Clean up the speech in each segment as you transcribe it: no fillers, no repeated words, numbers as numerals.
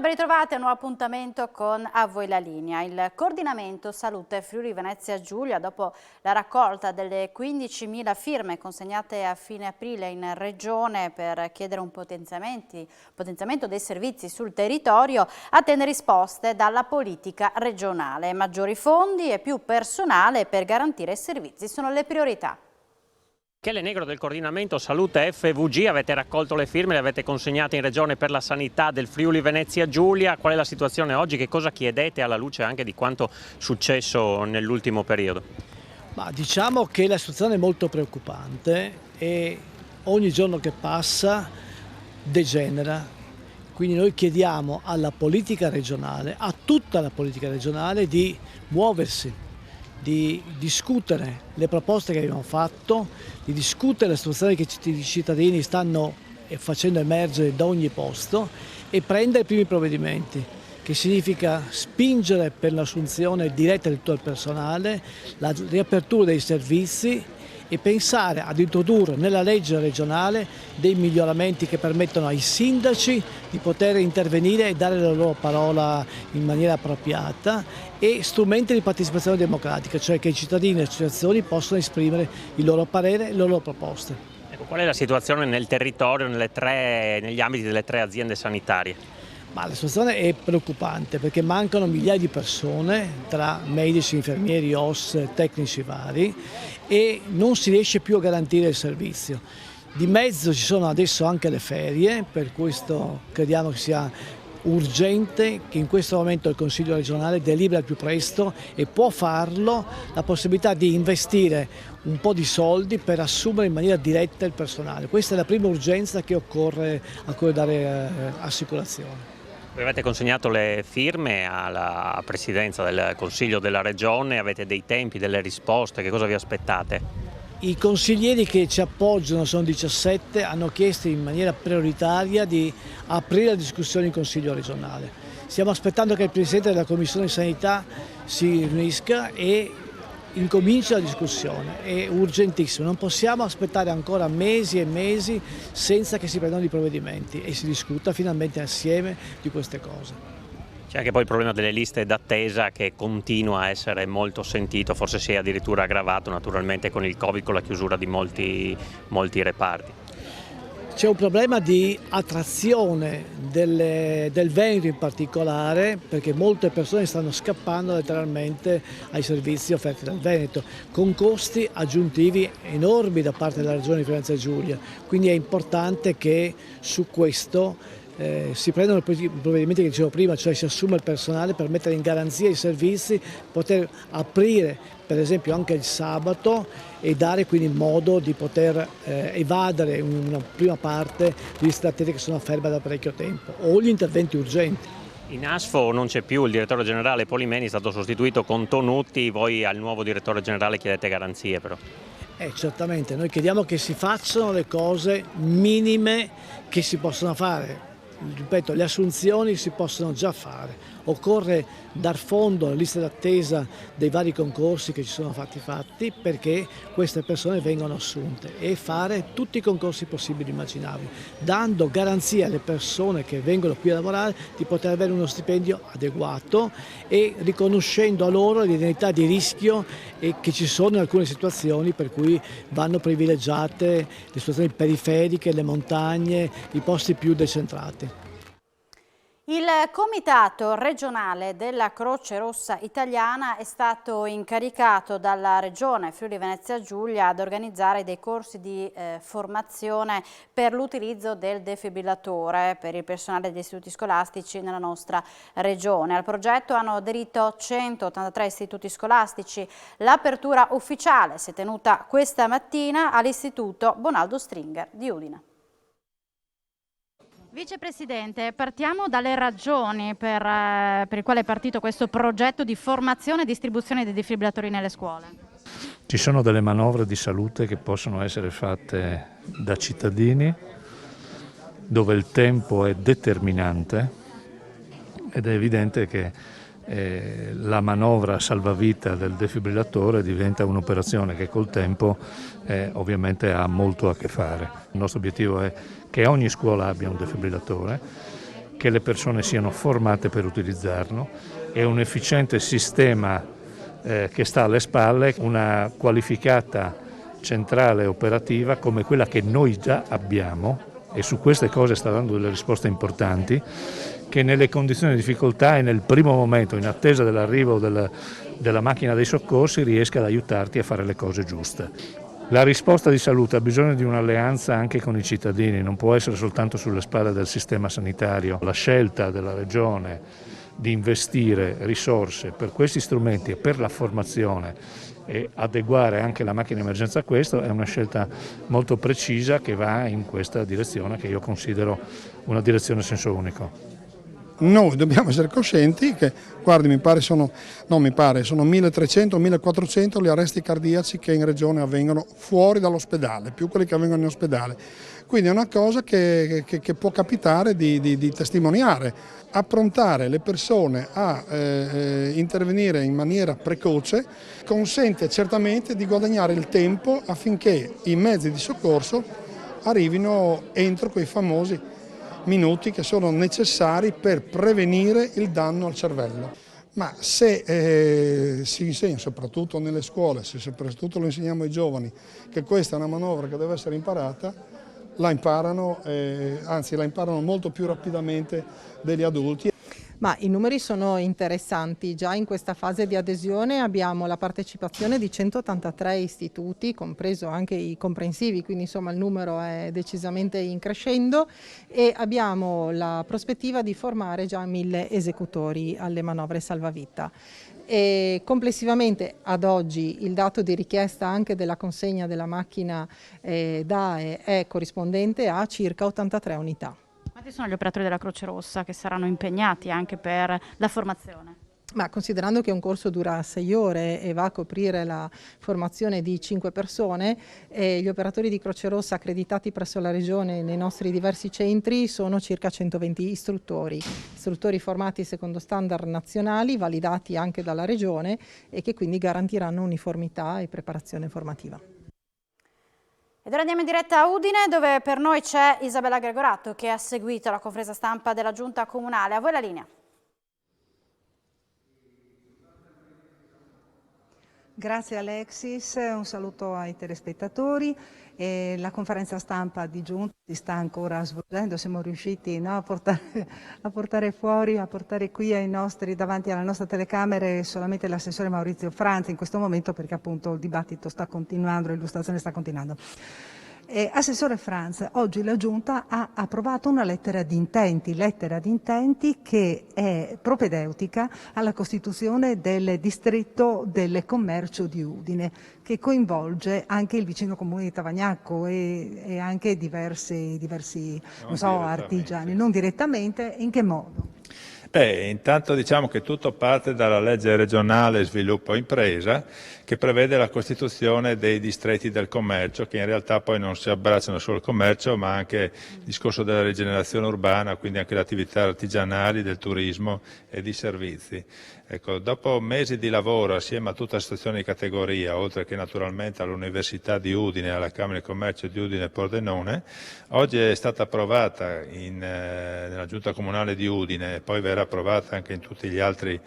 Buongiorno e ben ritrovati a un nuovo appuntamento con A Voi la Linea. Il coordinamento Salute Friuli Venezia Giulia, dopo la raccolta delle 15.000 firme consegnate a fine aprile in regione per chiedere un potenziamento dei servizi sul territorio, attende risposte dalla politica regionale. Maggiori fondi e più personale per garantire i servizi sono le priorità. Michele Negro del coordinamento Salute FVG, avete raccolto le firme, le avete consegnate in Regione per la Sanità del Friuli Venezia Giulia. Qual è la situazione oggi? Che cosa chiedete alla luce anche di quanto successo nell'ultimo periodo? Diciamo che la situazione è molto preoccupante e ogni giorno che passa degenera. Quindi noi chiediamo alla politica regionale, a tutta la politica regionale, di muoversi, di discutere le proposte che abbiamo fatto, di discutere le situazioni che i cittadini stanno facendo emergere da ogni posto e prendere i primi provvedimenti, che significa spingere per l'assunzione diretta di tutto il personale, la riapertura dei servizi e pensare ad introdurre nella legge regionale dei miglioramenti che permettono ai sindaci di poter intervenire e dare la loro parola in maniera appropriata e strumenti di partecipazione democratica, cioè che i cittadini e le associazioni possano esprimere il loro parere e le loro proposte. Ecco, qual è la situazione nel territorio, negli ambiti delle 3 aziende sanitarie? La situazione è preoccupante perché mancano migliaia di persone tra medici, infermieri, OSS, tecnici vari e non si riesce più a garantire il servizio. Di mezzo ci sono adesso anche le ferie, per questo crediamo che sia urgente che in questo momento il Consiglio regionale deliberi al più presto e può farlo la possibilità di investire un po' di soldi per assumere in maniera diretta il personale. Questa è la prima urgenza che occorre dare assicurazione. Voi avete consegnato le firme alla Presidenza del Consiglio della Regione, avete dei tempi, delle risposte, che cosa vi aspettate? I consiglieri che ci appoggiano, sono 17, hanno chiesto in maniera prioritaria di aprire la discussione in Consiglio regionale. Stiamo aspettando che il Presidente della Commissione Sanità si riunisca e incomincia la discussione, è urgentissimo, non possiamo aspettare ancora mesi e mesi senza che si prendano i provvedimenti e si discuta finalmente assieme di queste cose. C'è anche poi il problema delle liste d'attesa che continua a essere molto sentito, forse si è addirittura aggravato naturalmente con il Covid, con la chiusura di molti reparti. C'è un problema di attrazione del Veneto in particolare, perché molte persone stanno scappando letteralmente ai servizi offerti dal Veneto, con costi aggiuntivi enormi da parte della Regione di Venezia Giulia. Quindi è importante che su questo si prendono i provvedimenti che dicevo prima, cioè si assume il personale per mettere in garanzia i servizi, poter aprire per esempio anche il sabato e dare quindi modo di poter evadere una prima parte di liste d'attesa che sono ferme da parecchio tempo o gli interventi urgenti. In ASFO non c'è più il direttore generale Polimeni, è stato sostituito con Tonutti, voi al nuovo direttore generale chiedete garanzie però. Certamente, noi chiediamo che si facciano le cose minime che si possono fare. Ripeto, le assunzioni si possono già fare, occorre dar fondo alla lista d'attesa dei vari concorsi che ci sono fatti perché queste persone vengano assunte e fare tutti i concorsi possibili e immaginabili, dando garanzia alle persone che vengono qui a lavorare di poter avere uno stipendio adeguato e riconoscendo a loro l'identità di rischio che ci sono in alcune situazioni per cui vanno privilegiate le situazioni periferiche, le montagne, i posti più decentrati. Il Comitato regionale della Croce Rossa Italiana è stato incaricato dalla Regione Friuli Venezia Giulia ad organizzare dei corsi di formazione per l'utilizzo del defibrillatore per il personale degli istituti scolastici nella nostra regione. Al progetto hanno aderito 183 istituti scolastici. L'apertura ufficiale si è tenuta questa mattina all'Istituto Bonaldo Stringer di Udine. Vicepresidente, partiamo dalle ragioni per il quale è partito questo progetto di formazione e distribuzione dei defibrillatori nelle scuole. Ci sono delle manovre di salute che possono essere fatte da cittadini, dove il tempo è determinante ed è evidente che la manovra salvavita del defibrillatore diventa un'operazione che col tempo ovviamente ha molto a che fare. Il nostro obiettivo è che ogni scuola abbia un defibrillatore, che le persone siano formate per utilizzarlo e un efficiente sistema che sta alle spalle, una qualificata centrale operativa come quella che noi già abbiamo, e su queste cose sta dando delle risposte importanti, che nelle condizioni di difficoltà e nel primo momento, in attesa dell'arrivo della macchina dei soccorsi, riesca ad aiutarti a fare le cose giuste. La risposta di salute ha bisogno di un'alleanza anche con i cittadini, non può essere soltanto sulle spalle del sistema sanitario. La scelta della Regione di investire risorse per questi strumenti e per la formazione e adeguare anche la macchina di emergenza a questo è una scelta molto precisa che va in questa direzione, che io considero una direzione a senso unico. Noi dobbiamo essere coscienti che, guardi, sono 1300-1400 gli arresti cardiaci che in regione avvengono fuori dall'ospedale, più quelli che avvengono in ospedale. Quindi è una cosa che può capitare di testimoniare, approntare le persone a intervenire in maniera precoce consente certamente di guadagnare il tempo affinché i mezzi di soccorso arrivino entro quei famosi minuti che sono necessari per prevenire il danno al cervello. Ma se si insegna, soprattutto nelle scuole, se soprattutto lo insegniamo ai giovani, che questa è una manovra che deve essere imparata, la imparano molto più rapidamente degli adulti. Ma i numeri sono interessanti, già in questa fase di adesione abbiamo la partecipazione di 183 istituti, compreso anche i comprensivi, quindi insomma il numero è decisamente in crescendo e abbiamo la prospettiva di formare già 1000 esecutori alle manovre salvavita. E complessivamente ad oggi il dato di richiesta anche della consegna della macchina DAE è corrispondente a circa 83 unità. Quanti sono gli operatori della Croce Rossa che saranno impegnati anche per la formazione? Ma considerando che un corso dura 6 ore e va a coprire la formazione di 5 persone, gli operatori di Croce Rossa accreditati presso la Regione nei nostri diversi centri sono circa 120 istruttori formati secondo standard nazionali, validati anche dalla Regione e che quindi garantiranno uniformità e preparazione formativa. Ed ora andiamo in diretta a Udine, dove per noi c'è Isabella Gregorato che ha seguito la conferenza stampa della Giunta Comunale. A voi la linea. Grazie Alexis, un saluto ai telespettatori. La conferenza stampa di Giunta si sta ancora svolgendo, siamo riusciti a portare qui davanti alla nostra telecamere solamente l'assessore Maurizio Franzi in questo momento perché appunto il dibattito sta continuando, l'illustrazione sta continuando. Assessore Franz, oggi la Giunta ha approvato una lettera di intenti che è propedeutica alla costituzione del distretto del commercio di Udine, che coinvolge anche il vicino comune di Tavagnacco e anche diversi artigiani. Non direttamente, in che modo? Intanto diciamo che tutto parte dalla legge regionale sviluppo impresa che prevede la costituzione dei distretti del commercio, che in realtà poi non si abbracciano solo il commercio ma anche il discorso della rigenerazione urbana, quindi anche le attività artigianali, del turismo e di servizi. Ecco, dopo mesi di lavoro assieme a tutta la situazione di categoria, oltre che naturalmente all'Università di Udine e alla Camera di Commercio di Udine e Pordenone, oggi è stata approvata nella Giunta Comunale di Udine e poi verrà approvata anche in tutti gli altri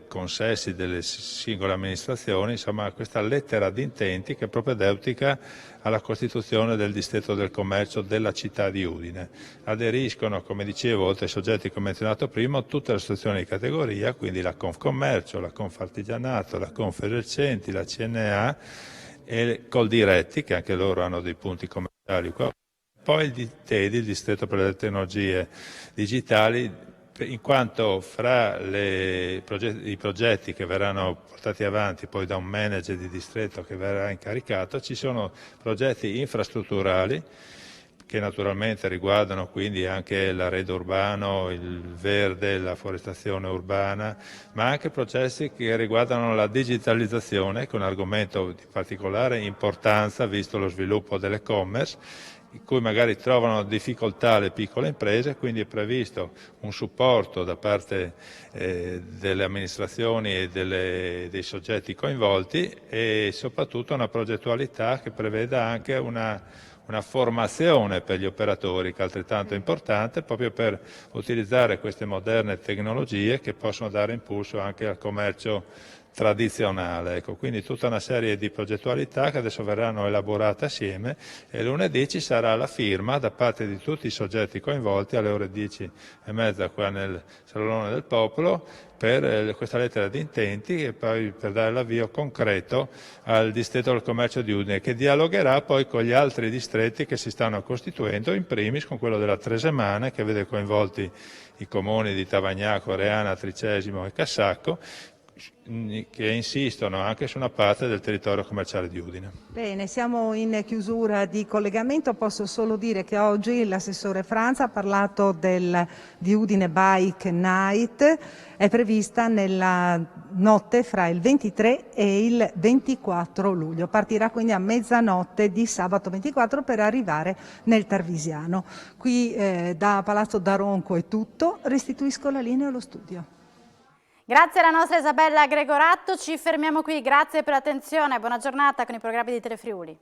consessi delle singole amministrazioni, insomma questa lettera di intenti che è propedeutica alla costituzione del distretto del commercio della città di Udine. Aderiscono, come dicevo, oltre ai soggetti che ho menzionato prima, tutte le associazioni di categoria, quindi la Confcommercio, la Confartigianato, la Conferercenti, la CNA e Coldiretti, che anche loro hanno dei punti commerciali qua. Poi il DITEDI, il Distretto per le Tecnologie Digitali, in quanto fra i progetti che verranno portati avanti poi da un manager di distretto che verrà incaricato, ci sono progetti infrastrutturali che naturalmente riguardano quindi anche l'arredo urbano, il verde, la forestazione urbana, ma anche processi che riguardano la digitalizzazione, che è un argomento di particolare importanza visto lo sviluppo dell'e-commerce, in cui magari trovano difficoltà le piccole imprese, quindi è previsto un supporto da parte delle amministrazioni e dei soggetti coinvolti e soprattutto una progettualità che preveda anche una una formazione per gli operatori che è altrettanto importante, proprio per utilizzare queste moderne tecnologie che possono dare impulso anche al commercio tradizionale. Ecco, quindi tutta una serie di progettualità che adesso verranno elaborate assieme e lunedì ci sarà la firma da parte di tutti i soggetti coinvolti alle ore 10:30 qua nel Salone del Popolo per questa lettera di intenti e poi per dare l'avvio concreto al distretto del commercio di Udine, che dialogherà poi con gli altri distretti che si stanno costituendo, in primis con quello della Tresemana, che vede coinvolti i comuni di Tavagnaco, Reana, Tricesimo e Cassacco, che insistono anche su una parte del territorio commerciale di Udine. Bene, siamo in chiusura di collegamento. Posso solo dire che oggi l'assessore Franza ha parlato di Udine Bike Night. È prevista nella notte fra il 23 e il 24 luglio. Partirà quindi a mezzanotte di sabato 24 per arrivare nel Tarvisiano. Qui da Palazzo Daronco è tutto. Restituisco la linea allo studio. Grazie alla nostra Isabella Gregoratto, ci fermiamo qui, grazie per l'attenzione, buona giornata con i programmi di Telefriuli.